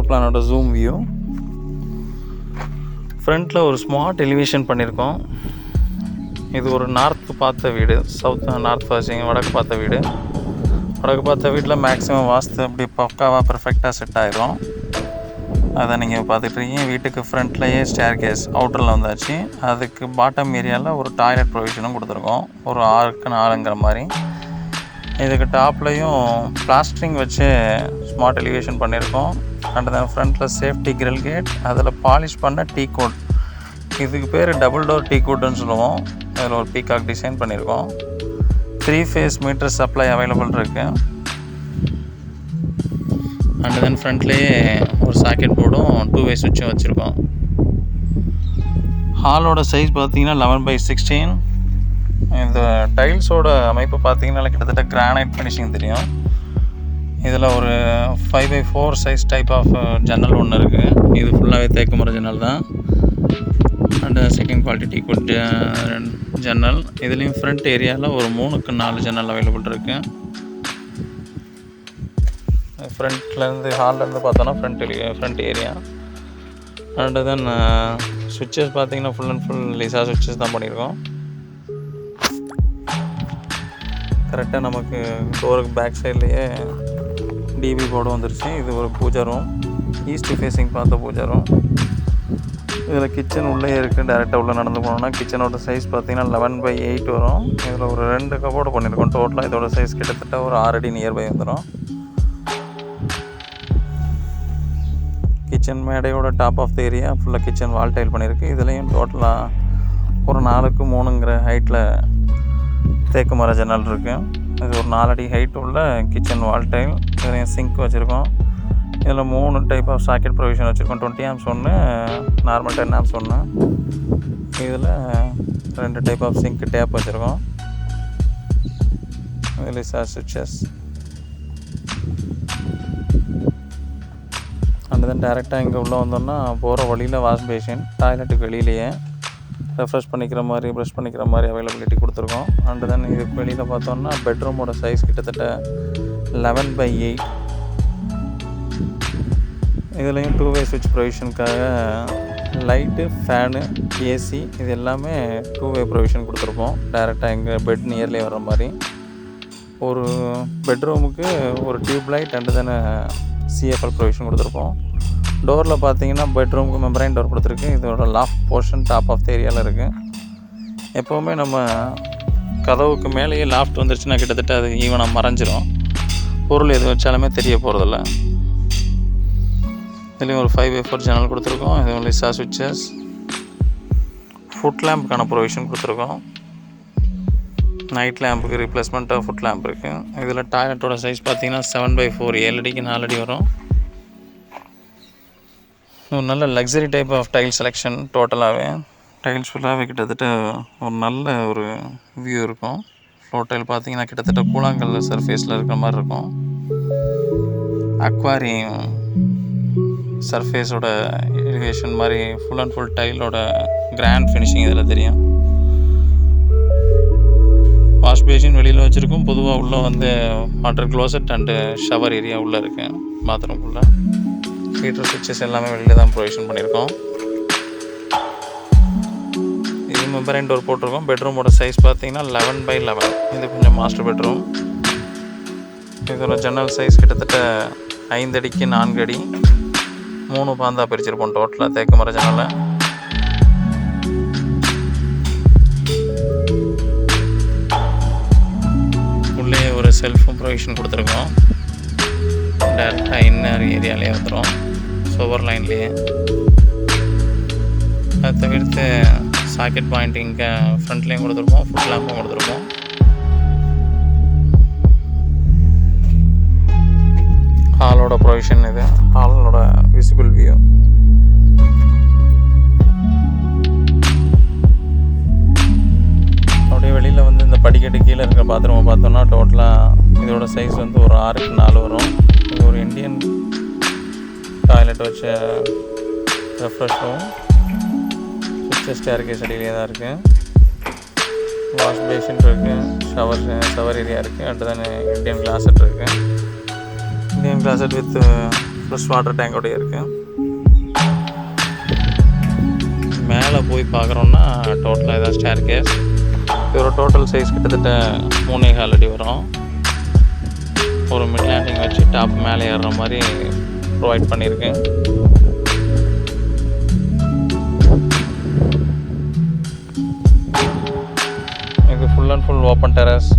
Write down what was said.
Floor பிளானோட zoom view. ஃப்ரண்ட்டில் ஒரு smart elevation பண்ணியிருக்கோம். இது ஒரு நார்த்து பார்த்த வீடு, நார்த் ஃபேஸிங் வடக்கு பார்த்த வீடு. வடக்கு பார்த்த வீட்டில் மேக்ஸிமம் வாஸ்து அப்படி பக்காவாக பர்ஃபெக்டாக செட் ஆகிரும். அதை நீங்கள் பார்த்துட்ருக்கீங்க. வீட்டுக்கு ஃப்ரண்ட்லேயே ஸ்டேர் கேஸ் அவுட்டரில் வந்தாச்சு. அதுக்கு பாட்டம் ஏரியாவில் ஒரு டாய்லெட் ப்ரொவிஷனும் கொடுத்துருக்கோம், ஒரு 6க்கு 4ங்கிற மாதிரி. இதுக்கு டாப்லேயும் பிளாஸ்டரிங் வச்சு ஸ்மார்ட் எலிவேஷன் பண்ணியிருக்கோம். அண்ட் தென் ஃப்ரண்ட்டில் சேஃப்டி கிரில் கேட், அதில் பாலிஷ் பண்ண டீ கோட். இதுக்கு பேர் டபுள் டோர் டீ கோட்டுன்னு சொல்லுவோம். அதில் ஒரு பீகாக் டிசைன் பண்ணியிருக்கோம். 3 ஃபேஸ் மீட்டர் சப்ளை அவைலபிள் இருக்குது. அண்ட் தென் ஃப்ரண்ட்லேயே ஒரு சாக்கெட் போர்டும் 2-வே சுவிட்சும் வச்சுருக்கோம். ஹாலோட சைஸ் பார்த்தீங்கன்னா 11/16. இந்த டைல்ஸோட அமைப்பு பார்த்தீங்கன்னா கிட்டத்தட்ட கிரானைட் ஃபினிஷிங் தெரியும். இதில் ஒரு 5/4 சைஸ் டைப் ஆஃப் ஜன்னல் ஒன்று இருக்குது. இது ஃபுல்லாகவே தேக்கு மர ஜன்னல் தான். And second quality tea good ஜன்னல். இதுலேயும் ஃப்ரண்ட் ஏரியாவில் ஒரு 3க்கு 4 ஜன்னல் அவைலபிள் இருக்குது. ஃப்ரண்ட்லேருந்து ஹால்லேருந்து பார்த்தோன்னா ஃப்ரண்ட் ஏரியா. அண்டு தென் சுவிட்சஸ் பார்த்தீங்கன்னா ஃபுல் அண்ட் ஃபுல் லிசா சுவிட்சஸ் தான் பண்ணியிருக்கோம். கரெக்டாக நமக்கு டோருக்கு பேக் சைட்லேயே டிவி போர்டு வந்துருச்சு. இது ஒரு பூஜா ரூம், ஈஸ்ட் ஃபேஸிங் பார்த்த பூஜா ரூம். இதில் கிச்சன் உள்ளே இருக்குது. டேரெக்டாக உள்ளே நடந்து போனோம்னா கிச்சனோட சைஸ் பார்த்திங்கன்னா 11/8 வரும். இதில் ஒரு 2 கபோர்டு பண்ணியிருக்கோம். டோட்டலாக இதோட சைஸ் கிட்டத்தட்ட ஒரு 6 அடி நியர்பை வந்துடும். கிச்சன் மேடையோட டாப் ஆஃப் த ஏரியா ஃபுல்லாக கிச்சன் வால் டைல் பண்ணியிருக்கு. இதுலேயும் டோட்டலாக ஒரு 4க்கு 3ங்கிற ஹைட்டில் தேக்கு மர ஜன்னல் இருக்குது. இது ஒரு 4 அடி ஹைட் உள்ள கிச்சன் வால் டைல். இதுலேயும் சிங்க் வச்சுருக்கோம். இதில் 3 டைப் ஆஃப் சாக்கெட் ப்ரொவிஷன் வச்சுருக்கோம். 20 ஆம்ஸ் ஒன்று, நார்மல் 10 ஆம்ஸ் ஒன்று. இதில் 2 டைப் ஆஃப் சிங்க் டேப் வச்சுருக்கோம். இதில் சுவிட்சஸ். அண்ட் தென் டேரெக்டாக இங்கே உள்ளே வந்தோம்னா போகிற வழியில் வாஷ் பேஷன், டாய்லெட்டுக்கு வெளியிலேயே ரெஃப்ரெஷ் பண்ணிக்கிற மாதிரி ப்ரஷ் பண்ணிக்கிற மாதிரி அவைலபிலிட்டி கொடுத்துருக்கோம். அண்டு தென் இதுக்கு வெளியில் பார்த்தோம்னா பெட்ரூமோட சைஸ் கிட்டத்தட்ட 11/8. இதுலேயும் 2-வே சுவிட்ச் ப்ரொவிஷனுக்காக லைட்டு, ஃபேனு, ஏசி இது எல்லாமே 2-வே ப்ரொவிஷன் கொடுத்துருப்போம். டேரெக்டாக எங்கள் பெட் நியர்லேயே வர மாதிரி. ஒரு பெட்ரூமுக்கு ஒரு tube light and then CFL provision கொடுத்துருப்போம். டோரில் பார்த்தீங்கன்னா பெட்ரூமுக்கு மெம்பரைன் டோர் கொடுத்துருக்கு. இதோட loft portion top of the ஏரியாவில் இருக்குது. எப்போவுமே நம்ம கதவுக்கு மேலேயே லாஃப்ட் வந்துருச்சுன்னா கிட்டத்தட்ட அது ஈவனாக மறைஞ்சிரும். பொருள் எது வச்சாலுமே தெரிய போகிறதில்ல. இதுலேயும் ஒரு 5/4 ஜன்னல் கொடுத்துருக்கோம். இது லிசா சுவிட்சஸ். ஃபுட் லேம்புக்கான ப்ரொவிஷன் கொடுத்துருக்கோம். நைட் லேம்புக்கு ரீப்ளேஸ்மெண்ட்டாக ஃபுட் லேம்ப் இருக்குது. இதில் டாய்லெட்டோட சைஸ் பார்த்தீங்கன்னா 7/4, 7 அடிக்கு 4 அடி வரும். ஒரு நல்ல luxury type of tile selection. டோட்டலாகவே டைல்ஸ் ஃபுல்லாகவே கிட்டத்தட்ட ஒரு நல்ல ஒரு வியூ இருக்கும். ஃப்ளோர் டைல் பார்த்தீங்கன்னா கிட்டத்தட்ட கூழாங்கல் சர்ஃபேஸில் இருக்கிற மாதிரி இருக்கும். அக்வாரியம் சர்ஃபேஸோட எலிவேஷன் மாதிரி ஃபுல் அண்ட் ஃபுல் டைலோட கிராண்ட் ஃபினிஷிங் இதில் தெரியும். வாஷ் பேஷன் வெளியில் வச்சுருக்கோம். பொதுவாக உள்ளே வந்து water closet and shower area உள்ளே இருக்குது. பாத்ரூம்குள்ளே ஹீட்டர் சுவிட்சஸ் எல்லாமே வெளியில் தான் ப்ரொவிஷன் பண்ணியிருக்கோம். இது மெம்பரைன் டோர் போட்டிருக்கோம். பெட்ரூமோட சைஸ் பார்த்தீங்கன்னா 11/11. இது கொஞ்சம் மாஸ்டர் பெட்ரூம். இதோட ஜன்னல் சைஸ் கிட்டத்தட்ட 5 அடிக்கு 4 அடி, 3 பாந்தா பிரிச்சிருப்போம் டோட்டலாக தேக்கு மர ஜன்னலை. உள்ளே ஒரு செல்ஃபும் ப்ரொவிஷன் கொடுத்துருக்கோம். டேரெக்டாக இன்னர் ஏரியாலேயே வந்துடும், சோவர் லைன்லேயே. அதை தவிர்த்து சாக்கெட் பாயிண்ட் இங்கே ஃப்ரண்ட்லேயும் கொடுத்துருப்போம், ஃபுட் லேம்பும் கொடுத்துருப்போம். ஹாலோட ப்ரொவிஷன் இது. ஹாலோட விசிபிள் வியூ. அப்படியே வெளியில் வந்து இந்த படிக்கட்டு கீழே இருக்கிற பாத்ரூமை பார்த்தோன்னா டோட்டலாக இதோட சைஸ் வந்து ஒரு 6க்கு 4 வரும். இது ஒரு இண்டியன் டாய்லெட் வச்ச ரெஃப்ரெஷ் ரூம். சுவிட்சஸ் ஸ்டேர் கேஸ் அடியிலே தான் இருக்குது. வாஷ் பேஷன் இருக்குது, ஷவர் ஏரியா இருக்குது. அடுத்து தான் இண்டியன் கிளாசட் இருக்குது. Indian closet with plus water டேங்கோடய இருக்குது. மேலே போய் பார்க்குறோன்னா டோட்டலாக இதான் ஸ்டேர் கேஸ். இது ஒரு டோட்டல் சைஸ் கிட்டத்தட்ட 3.4 அடி வரும். ஒரு மிட் லேண்டிங் வச்சு டாப் மேலே ஏறுற மாதிரி ப்ரொவைட் பண்ணியிருக்கேன். இது full and full open terrace.